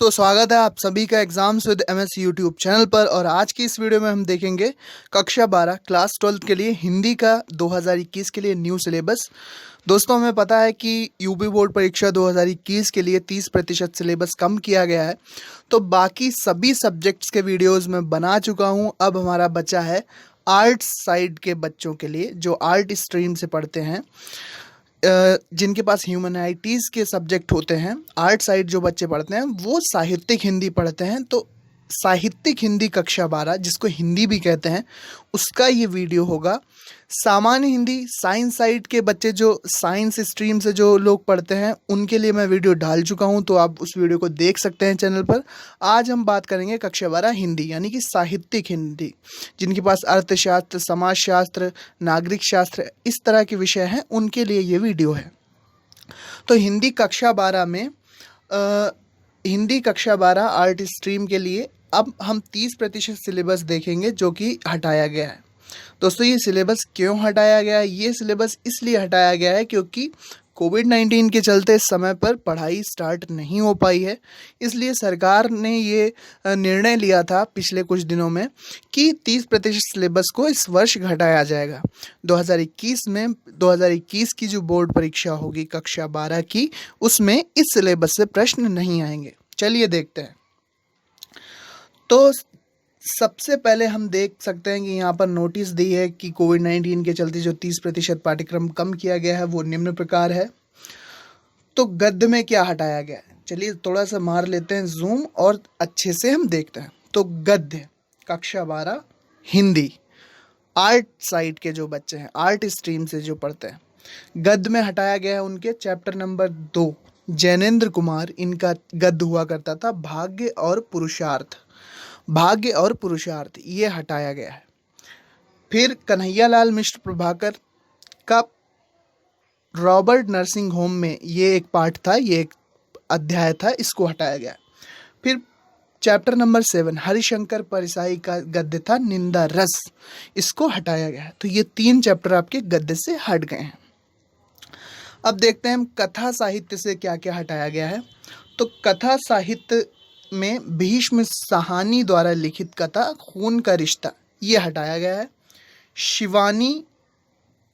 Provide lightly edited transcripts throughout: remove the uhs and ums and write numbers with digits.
दोस्तों, स्वागत है आप सभी का exams with MS YouTube channel पर। और आज की इस वीडियो में हम देखेंगे कक्षा 12 क्लास 12 के लिए हिंदी का 2021 के लिए न्यू सिलेबस। दोस्तों, हमें पता है कि यूपी बोर्ड परीक्षा 2021 के लिए 30% सिलेबस कम किया गया है, तो बाकी सभी सब्जेक्ट्स के वीडियोज़ मैं बना चुका हूँ। अब हमारा बचा है आर्ट साइड के बच्चों के लिए, जो आर्ट स्ट्रीम से पढ़ते हैं, जिनके पास ह्यूमैनिटीज़ के सब्जेक्ट होते हैं। आर्ट साइड जो बच्चे पढ़ते हैं वो साहित्यिक हिंदी पढ़ते हैं, तो साहित्यिक हिंदी कक्षा 12 जिसको हिंदी भी कहते हैं, उसका ये वीडियो होगा। सामान्य हिंदी साइंस साइड के बच्चे, जो साइंस स्ट्रीम से जो लोग पढ़ते हैं, उनके लिए मैं वीडियो डाल चुका हूँ, तो आप उस वीडियो को देख सकते हैं चैनल पर। आज हम बात करेंगे कक्षा 12 हिंदी, यानी कि साहित्यिक हिंदी, जिनके पास अर्थशास्त्र, समाजशास्त्र, नागरिक शास्त्र, इस तरह के विषय हैं, उनके लिए ये वीडियो है। तो हिंदी कक्षा 12 में हिंदी कक्षा 12 आर्ट स्ट्रीम के लिए अब हम 30% सिलेबस देखेंगे, जो कि हटाया गया है। दोस्तों, ये सिलेबस क्यों हटाया गया है? ये सिलेबस इसलिए हटाया गया है क्योंकि कोविड-19 के चलते समय पर पढ़ाई स्टार्ट नहीं हो पाई है। इसलिए सरकार ने ये निर्णय लिया था पिछले कुछ दिनों में कि 30% सिलेबस को इस वर्ष घटाया जाएगा। 2021 की जो बोर्ड परीक्षा होगी कक्षा 12 की, उसमें इस सिलेबस से प्रश्न नहीं आएंगे। चलिए देखते हैं। तो सबसे पहले हम देख सकते हैं कि यहाँ पर नोटिस दी है कि कोविड-19 के चलते जो 30% पाठ्यक्रम कम किया गया है वो निम्न प्रकार है। तो गद्य में क्या हटाया गया है, चलिए थोड़ा सा मार लेते हैं जूम और अच्छे से हम देखते हैं। तो गद्य कक्षा 12 हिंदी आर्ट साइड के जो बच्चे हैं, आर्ट स्ट्रीम से जो पढ़ते हैं, गद्य में हटाया गया है उनके चैप्टर नंबर 2 जैनेन्द्र कुमार, इनका गद्य हुआ करता था भाग्य और पुरुषार्थ। भाग्य और पुरुषार्थ ये हटाया गया है। फिर कन्हैयालाल मिश्र प्रभाकर का रॉबर्ट नर्सिंग होम में ये एक पाठ था, ये एक अध्याय था, इसको हटाया गया। फिर चैप्टर नंबर 7 हरिशंकर परिसाई का गद्य था निंदा रस, इसको हटाया गया है। तो ये 3 चैप्टर आपके गद्य से हट गए हैं। अब देखते हैं हम कथा साहित्य से क्या क्या हटाया गया है। तो कथा साहित्य में भीष्म साहनी द्वारा लिखित कथा खून का रिश्ता, ये हटाया गया है। शिवानी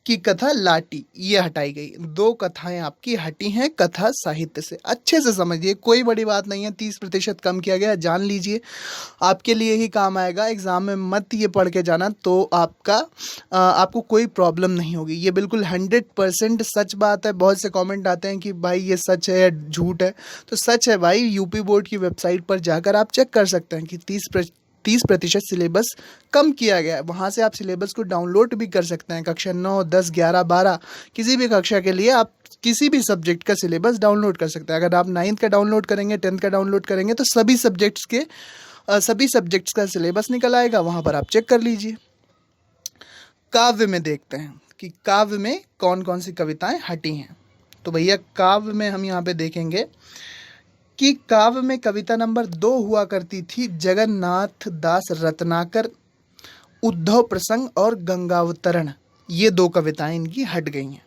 की कथा लाटी, ये हटाई गई। 2 कथाएं आपकी हटी हैं कथा साहित्य से। अच्छे से समझिए, कोई बड़ी बात नहीं है। 30% कम किया गया, जान लीजिए, आपके लिए ही काम आएगा। एग्ज़ाम में मत ये पढ़ के जाना, तो आपको कोई प्रॉब्लम नहीं होगी। ये बिल्कुल 100% सच बात है। बहुत से कमेंट आते हैं कि भाई ये सच है या झूठ है, तो सच है भाई। यूपी बोर्ड की वेबसाइट पर जाकर आप चेक कर सकते हैं कि 30% सिलेबस कम किया गया है। वहाँ से आप सिलेबस को डाउनलोड भी कर सकते हैं। कक्षा 9, 10, 11, 12 किसी भी कक्षा के लिए आप किसी भी सब्जेक्ट का सिलेबस डाउनलोड कर सकते हैं। अगर आप 9th का डाउनलोड करेंगे, 10th का डाउनलोड करेंगे, तो सभी सब्जेक्ट्स का सिलेबस निकल आएगा, वहाँ पर आप चेक कर लीजिए। काव्य में देखते हैं कि काव्य में कौन कौन सी कविताएँ हटी हैं। तो भैया, काव्य में हम यहाँ पे देखेंगे कि काव्य में कविता नंबर 2 हुआ करती थी जगन्नाथ दास रत्नाकर, उद्धव प्रसंग और गंगावतरण। ये 2 कविताएं इनकी हट गई हैं।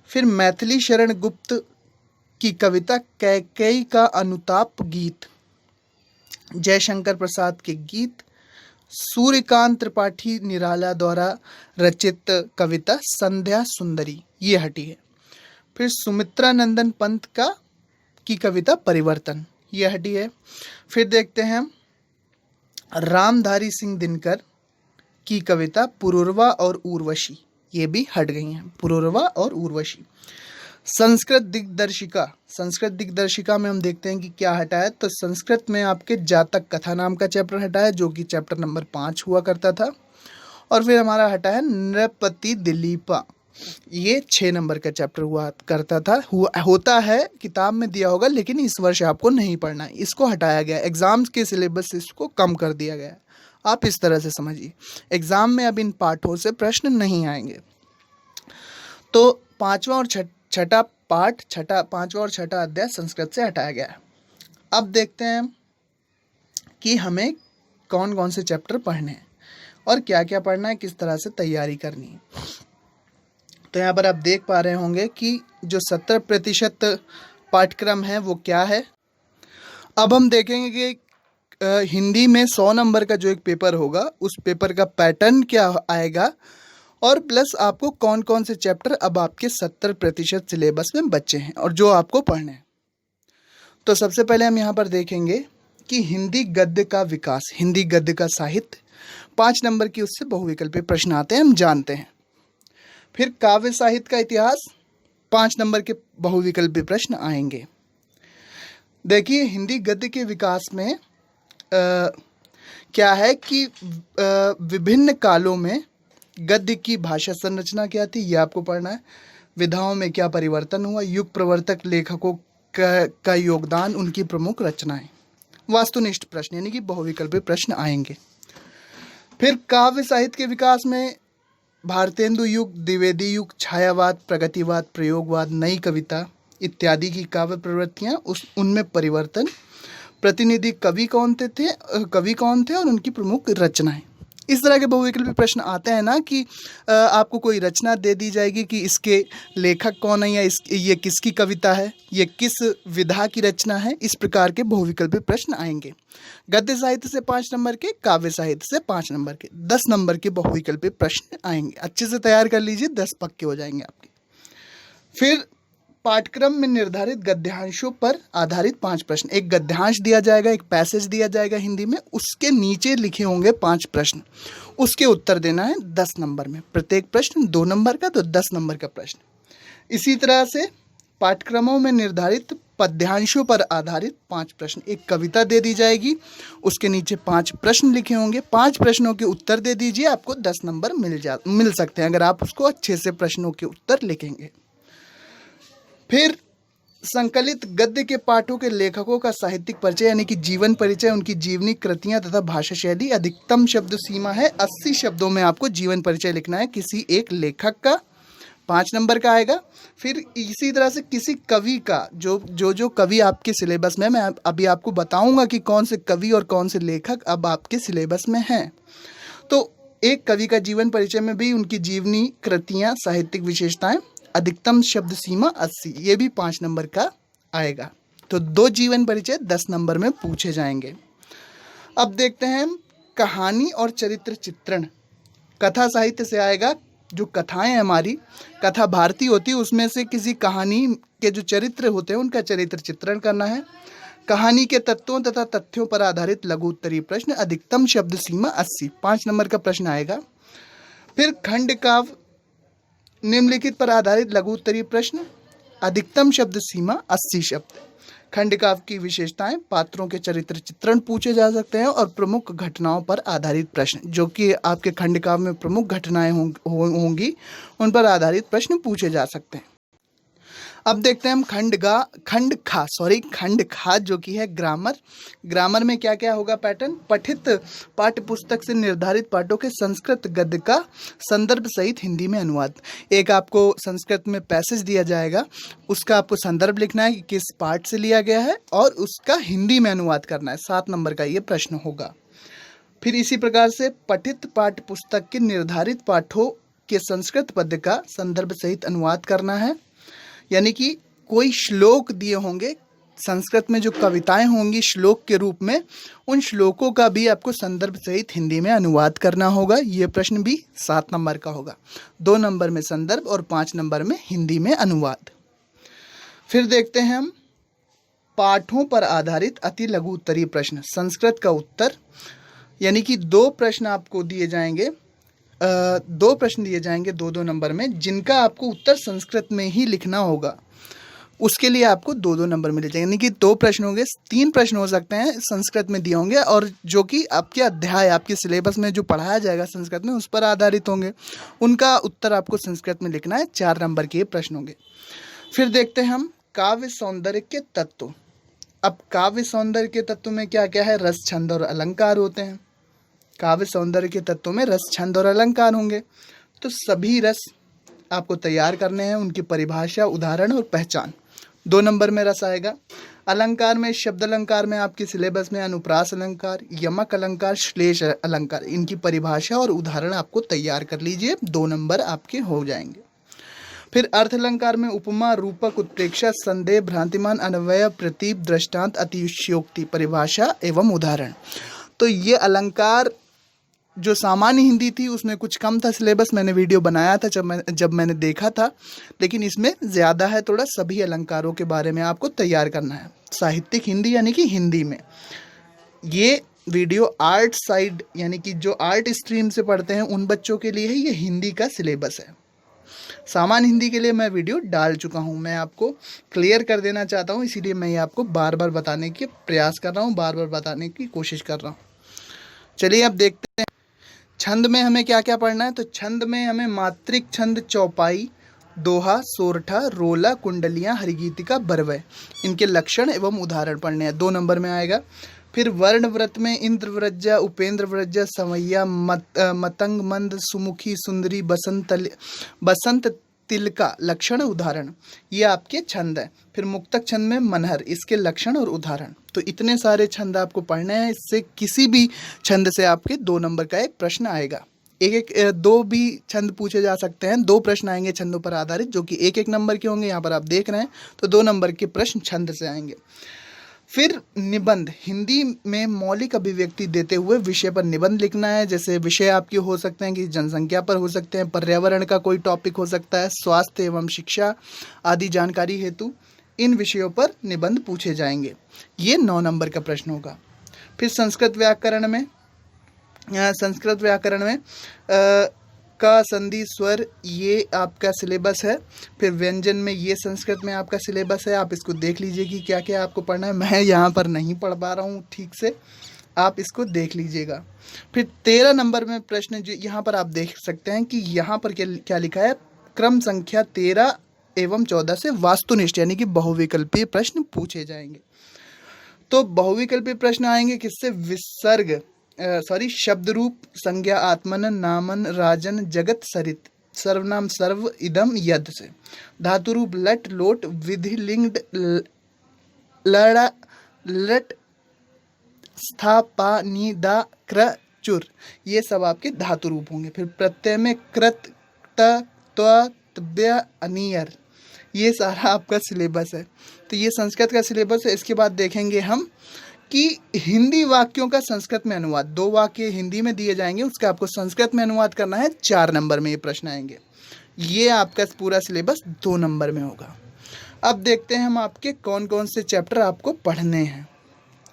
फिर मैथिली शरण गुप्त की कविता कैकेयी का अनुताप गीत, जयशंकर प्रसाद के गीत, सूर्यकांत त्रिपाठी निराला द्वारा रचित कविता संध्या सुंदरी, ये हटी है। फिर सुमित्रा नंदन पंत की कविता परिवर्तन, ये हटी है। फिर देखते हैं रामधारी सिंह दिनकर की कविता पुरूरवा और उर्वशी, ये भी हट गई हैं, पुरूरवा और उर्वशी। संस्कृत दिग्दर्शिका में हम देखते हैं कि क्या हटा है। तो संस्कृत में आपके जातक कथा नाम का चैप्टर हटा है, जो कि चैप्टर नंबर 5 हुआ करता था। और फिर हमारा हटा है नृपति दिलीपा, ये 6 नंबर का चैप्टर हुआ करता था, होता है, किताब में दिया होगा, लेकिन इस वर्ष आपको नहीं पढ़ना है। इसको हटाया गया, एग्जाम्स के सिलेबस से इसको कम कर दिया गया है। आप इस तरह से समझिए, एग्जाम में अब इन पाठों से प्रश्न नहीं आएंगे। तो पांचवा और छठा अध्याय संस्कृत से हटाया गया है। अब देखते हैं कि हमें कौन कौन से चैप्टर पढ़ने हैं और क्या क्या पढ़ना है, किस तरह से तैयारी करनी है। तो यहाँ पर आप देख पा रहे होंगे कि जो 70% पाठ्यक्रम है वो क्या है। अब हम देखेंगे कि हिंदी में 100 नंबर का जो एक पेपर होगा उस पेपर का पैटर्न क्या आएगा, और प्लस आपको कौन कौन से चैप्टर अब आपके 70% सिलेबस में बचे हैं और जो आपको पढ़ने हैं। तो सबसे पहले हम यहाँ पर देखेंगे कि हिंदी गद्य का विकास, हिंदी गद्य का साहित्य, 5 नंबर की उससे बहुविकल्पीय प्रश्न आते हैं, हम जानते हैं। फिर काव्य साहित्य का इतिहास, 5 नंबर के बहुविकल्पीय प्रश्न आएंगे। देखिए हिंदी गद्य के विकास में क्या है कि विभिन्न कालों में गद्य की भाषा संरचना क्या थी, ये आपको पढ़ना है। विधाओं में क्या परिवर्तन हुआ, युग प्रवर्तक लेखकों का योगदान, उनकी प्रमुख रचनाएं, वास्तुनिष्ठ प्रश्न यानी कि बहुविकल्पीय प्रश्न आएंगे। फिर काव्य साहित्य के विकास में भारतेंदु युग, द्विवेदी युग, छायावाद, प्रगतिवाद, प्रयोगवाद, नई कविता इत्यादि की काव्य प्रवृत्तियाँ, उनमें परिवर्तन, प्रतिनिधि कवि कौन थे और उनकी प्रमुख रचनाएं। इस तरह के बहुविकल्पी प्रश्न आते हैं ना कि आपको कोई रचना दे दी जाएगी कि इसके लेखक कौन है, या ये किसकी कविता है, ये किस विधा की रचना है। इस प्रकार के बहुविकल्पी प्रश्न आएंगे। गद्य साहित्य से 5 नंबर के, काव्य साहित्य से 5 नंबर के, 10 नंबर के बहुविकल्पी प्रश्न आएंगे। अच्छे से तैयार कर लीजिए, 10 पक्के हो जाएंगे आपके। फिर पाठ्यक्रम में निर्धारित गद्यांशों पर आधारित 5 प्रश्न, एक गद्यांश दिया जाएगा, एक पैसेज दिया जाएगा हिंदी में, उसके नीचे लिखे होंगे 5 प्रश्न, उसके उत्तर देना है 10 नंबर में। प्रत्येक प्रश्न 2 नंबर का, तो 10 नंबर का प्रश्न। इसी तरह से पाठ्यक्रमों में निर्धारित पद्यांशों पर आधारित 5 प्रश्न, एक कविता दे दी जाएगी, उसके नीचे 5 प्रश्न लिखे होंगे, 5 प्रश्नों के उत्तर दे दीजिए, आपको 10 नंबर मिल सकते हैं अगर आप उसको अच्छे से प्रश्नों के उत्तर लिखेंगे। फिर संकलित गद्य के पाठों के लेखकों का साहित्यिक परिचय यानी कि जीवन परिचय, उनकी जीवनी कृतियां तथा भाषा शैली। अधिकतम शब्द सीमा है 80 शब्दों में आपको जीवन परिचय लिखना है किसी एक लेखक का, 5 नंबर का आएगा। फिर इसी तरह से किसी कवि का, जो कवि आपके सिलेबस में, मैं अभी आपको बताऊंगा कि कौन से कवि और कौन से लेखक अब आपके सिलेबस में हैं। तो एक कवि का जीवन परिचय में भी उनकी जीवनी कृतियाँ, साहित्यिक विशेषताएं, अधिकतम शब्द सीमा 80, ये भी 5 नंबर का आएगा। तो 2 जीवन परिचय 10 नंबर में पूछे जाएंगे। अब देखते हैं कहानी और चरित्र चित्रण। कथा साहित्य से आएगा, जो कथाएं हमारी कथा भारतीय होती है उसमें से किसी कहानी के जो चरित्र होते हैं उनका चरित्र चित्रण करना है। कहानी के तत्वों तथा तथ्यों पर आधारित लघु उत्तरीय प्रश्न, अधिकतम शब्द सीमा 80, 5 नंबर का प्रश्न आएगा। फिर खंड काव्य निम्नलिखित पर आधारित लघु उत्तरीय प्रश्न, अधिकतम शब्द सीमा 80 शब्द। खंड काव्य की विशेषताएं, पात्रों के चरित्र चित्रण पूछे जा सकते हैं, और प्रमुख घटनाओं पर आधारित प्रश्न, जो कि आपके खंड काव्य में प्रमुख घटनाएं होंगी उन पर आधारित प्रश्न पूछे जा सकते हैं। अब देखते हैं हम खंड खा जो कि है ग्रामर में क्या क्या होगा पैटर्न। पठित पाठ्य पुस्तक से निर्धारित पाठों के संस्कृत गद्य का संदर्भ सहित हिंदी में अनुवाद। एक आपको संस्कृत में पैसेज दिया जाएगा, उसका आपको संदर्भ लिखना है कि किस पाठ से लिया गया है और उसका हिंदी में अनुवाद करना है। 7 नंबर का ये प्रश्न होगा। फिर इसी प्रकार से पठित पाठ्य पुस्तक के निर्धारित पाठों के संस्कृत पद्य का संदर्भ सहित अनुवाद करना है, यानी कि कोई श्लोक दिए होंगे संस्कृत में, जो कविताएं होंगी श्लोक के रूप में, उन श्लोकों का भी आपको संदर्भ सहित हिंदी में अनुवाद करना होगा। ये प्रश्न भी 7 नंबर का होगा। 2 नंबर में संदर्भ और 5 नंबर में हिंदी में अनुवाद। फिर देखते हैं हम पाठों पर आधारित अति लघु उत्तरीय प्रश्न, संस्कृत का उत्तर, यानी कि 2 प्रश्न आपको दिए जाएंगे, 2 प्रश्न दिए जाएंगे 2-2 नंबर में, जिनका आपको उत्तर संस्कृत में ही लिखना होगा। उसके लिए आपको 2-2 नंबर मिल जाएंगे, यानी कि 2 प्रश्न होंगे, 3 प्रश्न हो सकते हैं संस्कृत में दिए होंगे, और जो कि आपके अध्याय, आपके सिलेबस में जो पढ़ाया जाएगा संस्कृत में उस पर आधारित होंगे, उनका उत्तर आपको संस्कृत में लिखना है। 4 नंबर के प्रश्न होंगे। फिर देखते हैं हम काव्य सौंदर्य के तत्व। अब काव्य सौंदर्य के तत्व में क्या क्या है, रस, छंद और अलंकार होते हैं। काव्य सौंदर्य के तत्वों में रस, छंद और अलंकार होंगे। तो सभी रस आपको तैयार करने हैं, उनकी परिभाषा, उदाहरण और पहचान। 2 नंबर में रस आएगा। अलंकार में, शब्द अलंकार में आपके सिलेबस में अनुप्रास अलंकार, यमक अलंकार, श्लेष अलंकार, इनकी परिभाषा और उदाहरण आपको तैयार कर लीजिए, 2 नंबर आपके हो जाएंगे। फिर अर्थ अलंकार में उपमा, रूपक, उत्प्रेक्षा, संदेह, भ्रांतिमान, अन्वय, प्रतीप, दृष्टांत, अतिशयोक्ति, परिभाषा एवं उदाहरण। तो ये अलंकार जो सामान्य हिंदी थी उसमें कुछ कम था सिलेबस, मैंने वीडियो बनाया था जब मैंने देखा था, लेकिन इसमें ज़्यादा है थोड़ा। सभी अलंकारों के बारे में आपको तैयार करना है, साहित्यिक हिंदी यानी कि हिंदी में। ये वीडियो आर्ट साइड यानी कि जो आर्ट स्ट्रीम से पढ़ते हैं उन बच्चों के लिए है, ये हिंदी का सिलेबस है। सामान्य हिंदी के लिए मैं वीडियो डाल चुका हूँ, मैं आपको क्लियर कर देना चाहता हूँ, इसीलिए मैं ये आपको बार बार बताने की प्रयास कर रहा हूँ, बार बार बताने की कोशिश कर रहा हूँ। चलिए अब देखते हैं छंद में हमें क्या क्या पढ़ना है। तो छंद में हमें मात्रिक छंद, चौपाई, दोहा, सोरठा, रोला, कुंडलियाँ, हरिगीतिका, बरवय, इनके लक्षण एवं उदाहरण पढ़ने हैं, 2 नंबर में आएगा। फिर वर्ण व्रत में इंद्र व्रजा, उपेंद्र व्रजा, संवैया, मतंग, मंद, सुमुखी, सुंदरी, बसंत तिलका, लक्षण उदाहरण, ये आपके छंद है। फिर मुक्तक छंद में मनहर, इसके लक्षण और उदाहरण। तो इतने सारे छंद आपको पढ़ने हैं, इससे किसी भी छंद से आपके 2 नंबर का एक प्रश्न आएगा। दो भी छंद पूछे जा सकते हैं, 2 प्रश्न आएंगे छंदों पर आधारित, जो कि 1-1 नंबर के होंगे। यहाँ पर आप देख रहे हैं, तो 2 नंबर के प्रश्न छंद से आएंगे। फिर निबंध, हिंदी में मौलिक अभिव्यक्ति देते हुए विषय पर निबंध लिखना है। जैसे विषय आपके हो सकते हैं कि जनसंख्या पर हो सकते हैं, पर्यावरण का कोई टॉपिक हो सकता है, स्वास्थ्य एवं शिक्षा आदि जानकारी हेतु इन विषयों पर निबंध पूछे जाएंगे। ये 9 नंबर का प्रश्न होगा। फिर संस्कृत व्याकरण में का, संधि, स्वर, ये आपका सिलेबस है। फिर व्यंजन में ये संस्कृत में आपका सिलेबस है, आप इसको देख लीजिए कि क्या क्या आपको पढ़ना है। मैं यहाँ पर नहीं पढ़ पा रहा हूँ ठीक से, आप इसको देख लीजिएगा। फिर 13 नंबर में प्रश्न, जो यहाँ पर आप देख सकते हैं कि यहाँ पर क्या लिखा है, क्रम संख्या 13 एवं 14 से वास्तुनिष्ठ यानी कि बहुविकल्पीय प्रश्न पूछे जाएंगे। तो बहुविकल्पीय प्रश्न आएंगे किससे, विसर्ग शब्द रूप, संज्ञा आत्मन, नामन, राजन, जगत, सरित, सर्वनाम, सर्व, इदम, यद से, धातु रूप लट, लोट, विधि, लिंग, लड़ा, लट, स्था, पा, नी, दा, क्र, चुर, ये सब आपके धातु रूप होंगे। फिर प्रत्यय में कृत, त, त्व, तब्य, अनियर, ये सारा आपका सिलेबस है। तो ये संस्कृत का सिलेबस है। इसके बाद देखेंगे हम कि हिंदी वाक्यों का संस्कृत में अनुवाद, 2 वाक्य हिंदी में दिए जाएंगे, उसका आपको संस्कृत में अनुवाद करना है, 4 नंबर में ये प्रश्न आएंगे। ये आपका पूरा सिलेबस 2 नंबर में होगा। अब देखते हैं हम आपके कौन कौन से चैप्टर आपको पढ़ने हैं,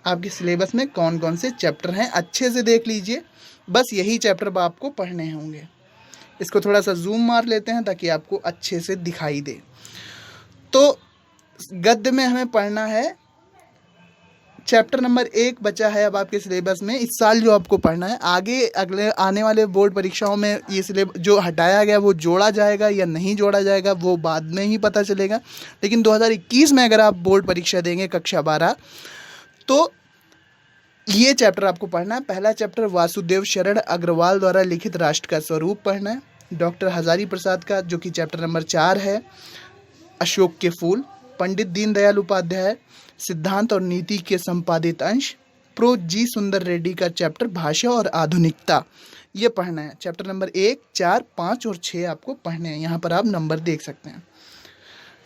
आपके सिलेबस में कौन कौन से चैप्टर हैं, अच्छे से देख लीजिए। बस यही चैप्टर आपको पढ़ने होंगे। इसको थोड़ा सा जूम मार लेते हैं ताकि आपको अच्छे से दिखाई दे। तो गद्य में हमें पढ़ना है चैप्टर नंबर 1 बचा है अब आपके सिलेबस में, इस साल जो आपको पढ़ना है। आगे अगले आने वाले बोर्ड परीक्षाओं में ये सिलेबस जो हटाया गया वो जोड़ा जाएगा या नहीं जोड़ा जाएगा वो बाद में ही पता चलेगा। लेकिन 2021 में अगर आप बोर्ड परीक्षा देंगे कक्षा 12, तो ये चैप्टर आपको पढ़ना है। पहला चैप्टर वासुदेव शरण अग्रवाल द्वारा लिखित राष्ट्र का स्वरूप पढ़ना है, डॉक्टर हजारी प्रसाद का, जो कि चैप्टर नंबर 4 है, अशोक के फूल, पंडित दीनदयाल उपाध्याय, सिद्धांत और नीति के संपादित अंश, प्रो जी सुंदर रेड्डी का चैप्टर भाषा और आधुनिकता, ये पढ़ना है। चैप्टर नंबर 1, 4, 5 और 6 आपको पढ़ने हैं, यहाँ पर आप नंबर देख सकते हैं।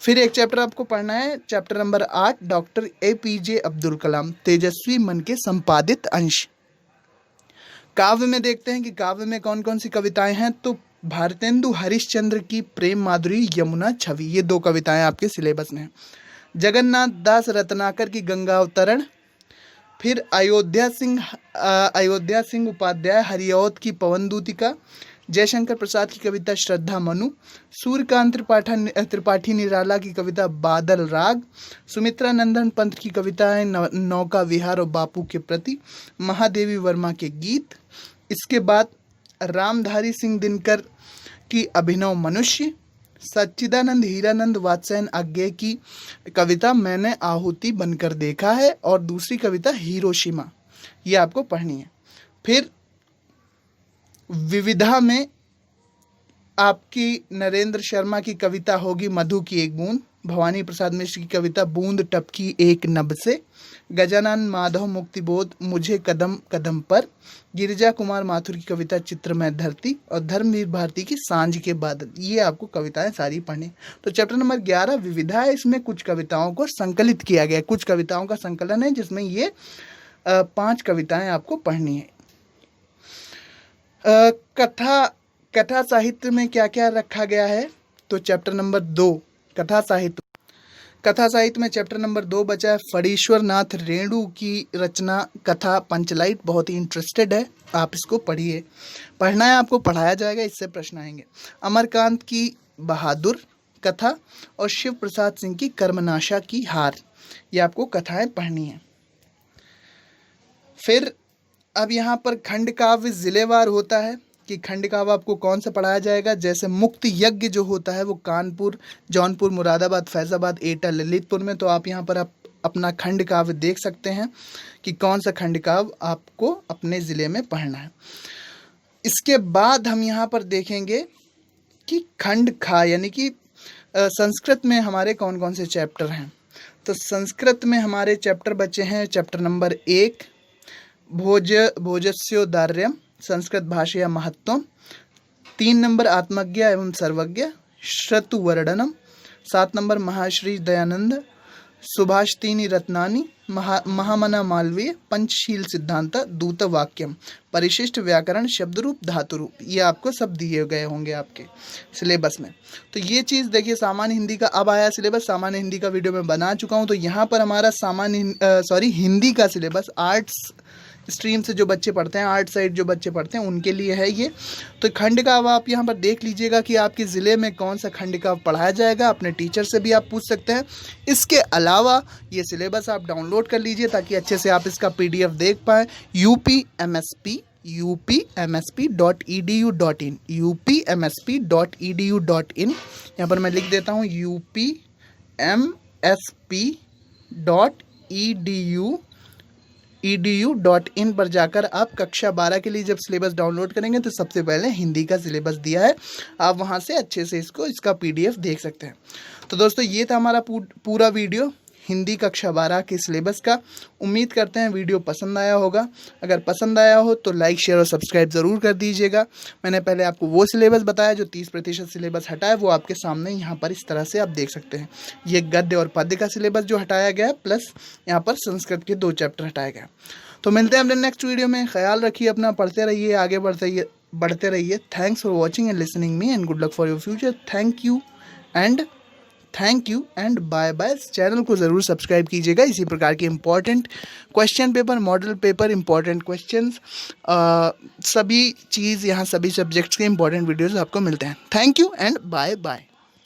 फिर एक चैप्टर आपको पढ़ना है, chapter number 8, doctor APJ Abdul Kalam, Tejasvi Man के संपादित अंश। काव्य में देखते हैं कि काव्य में कौन कौन सी कविताएं हैं। तो भारतेंदु हरिश्चंद्र की प्रेम माधुरी, यमुना छवि, ये 2 कविताएं आपके सिलेबस में हैं। जगन्नाथ दास रत्नाकर की गंगा अवतरण, फिर अयोध्या सिंह उपाध्याय हरिऔध की पवन दूतिका, जयशंकर प्रसाद की कविता श्रद्धा मनु, सूर्यकांत त्रिपाठी निराला की कविता बादल राग, सुमित्रा नंदन पंत की कविताएं नौका विहार और बापू के प्रति, महादेवी वर्मा के गीत। इसके बाद रामधारी सिंह दिनकर की अभिनव मनुष्य, सच्चिदानंद हीरानंद वात्स्यायन अज्ञे की कविता मैंने आहुति बनकर देखा है, और दूसरी कविता हिरोशिमा, ये आपको पढ़नी है। फिर विविधा में आपकी नरेंद्र शर्मा की कविता होगी मधु की एक बूंद, भवानी प्रसाद मिश्र की कविता बूंद टपकी एक नभ से, गजानन माधव मुक्तिबोध मुझे कदम कदम पर, गिरिजा कुमार माथुर की कविता चित्रमय धरती और धर्मवीर भारती की सांझ के बादल। ये आपको कविताएं सारी पढ़नी। तो चैप्टर नंबर 11 विविधा है, इसमें कुछ कविताओं को संकलित किया गया है, कुछ कविताओं का संकलन है जिसमें ये 5 कविताएं आपको पढ़नी है। कथा साहित्य में क्या क्या रखा गया है, तो चैप्टर नंबर 2 कथा साहित्य में चैप्टर नंबर 2 बचा है फणीश्वर नाथ रेणु की रचना कथा पंचलाइट। बहुत ही इंटरेस्टेड है, आप इसको पढ़िए, पढ़ना है आपको, पढ़ाया जाएगा, इससे प्रश्न आएंगे। अमरकांत की बहादुर कथा और शिव प्रसाद सिंह की कर्मनाशा की हार, ये आपको कथाएं पढ़नी है। फिर अब यहाँ पर खंड काव्य जिलेवार होता है कि खंड काव्य आपको कौन सा पढ़ाया जाएगा। जैसे मुक्त यज्ञ जो होता है वो कानपुर, जौनपुर, मुरादाबाद, फैजाबाद, एटा, ललितपुर में, तो आप यहाँ पर आप अपना खंड काव्य देख सकते हैं कि कौन सा खंड काव्य आपको अपने ज़िले में पढ़ना है। इसके बाद हम यहाँ पर देखेंगे कि खंड खा यानी कि संस्कृत में हमारे कौन कौन से चैप्टर हैं। तो संस्कृत में हमारे चैप्टर बचे हैं चैप्टर नंबर 1 भोजस्योदार्यम संस्कृत भाषा महत्वम, 3 नंबर आत्मज्ञा एवं सर्वज्ञ श्रुतवर्णनम, 7 नंबर महाश्री दयानंद सुभाषिनी रत्नानी महामना मालवीय पंचशील सिद्धांत दूत वाक्यम परिशिष्ट व्याकरण शब्द रूप धातु रूप। ये आपको सब दिए गए होंगे आपके सिलेबस में। तो ये चीज़ देखिए, सामान्य हिंदी का अब आया सिलेबस, सामान्य हिंदी का वीडियो मैं बना चुका हूँ। तो यहाँ पर हमारा हिंदी का सिलेबस आर्ट्स स्ट्रीम से जो बच्चे पढ़ते हैं, आर्ट साइड जो बच्चे पढ़ते हैं उनके लिए है ये। तो खंड काव्य आप यहाँ पर देख लीजिएगा कि आपके ज़िले में कौन सा खंड काव्य पढ़ाया जाएगा, अपने टीचर से भी आप पूछ सकते हैं। इसके अलावा ये सिलेबस आप डाउनलोड कर लीजिए ताकि अच्छे से आप इसका PDF देख पाएँ। upmsp.edu.in upmsp.edu.in, यहाँ पर मैं लिख देता हूँ upmsp.edu.in पर जाकर आप कक्षा 12 के लिए जब सिलेबस डाउनलोड करेंगे तो सबसे पहले हिंदी का सिलेबस दिया है, आप वहां से अच्छे से इसका PDF देख सकते हैं। तो दोस्तों ये था हमारा पूरा वीडियो हिंदी कक्षा 12 के सिलेबस का। उम्मीद करते हैं वीडियो पसंद आया होगा। अगर पसंद आया हो तो लाइक शेयर और सब्सक्राइब ज़रूर कर दीजिएगा। मैंने पहले आपको वो सिलेबस बताया जो 30% सिलेबस हटा है, वो आपके सामने यहाँ पर इस तरह से आप देख सकते हैं। ये गद्य और पद्य का सिलेबस जो हटाया गया है, प्लस यहाँ पर संस्कृत के 2 चैप्टर हटाए गए। तो मिलते हैं अपने नेक्स्ट वीडियो में। ख्याल रखिए अपना, पढ़ते रहिए, आगे बढ़ते रहिए। Thanks for watching and listening me and good luck for your future. Thank you and bye bye. Channel को ज़रूर सब्सक्राइब कीजिएगा। इसी प्रकार के important question paper, model paper, important questions, सभी चीज़ यहाँ सभी सब्जेक्ट्स के इम्पॉर्टेंट वीडियोस आपको मिलते हैं। Thank you and bye bye.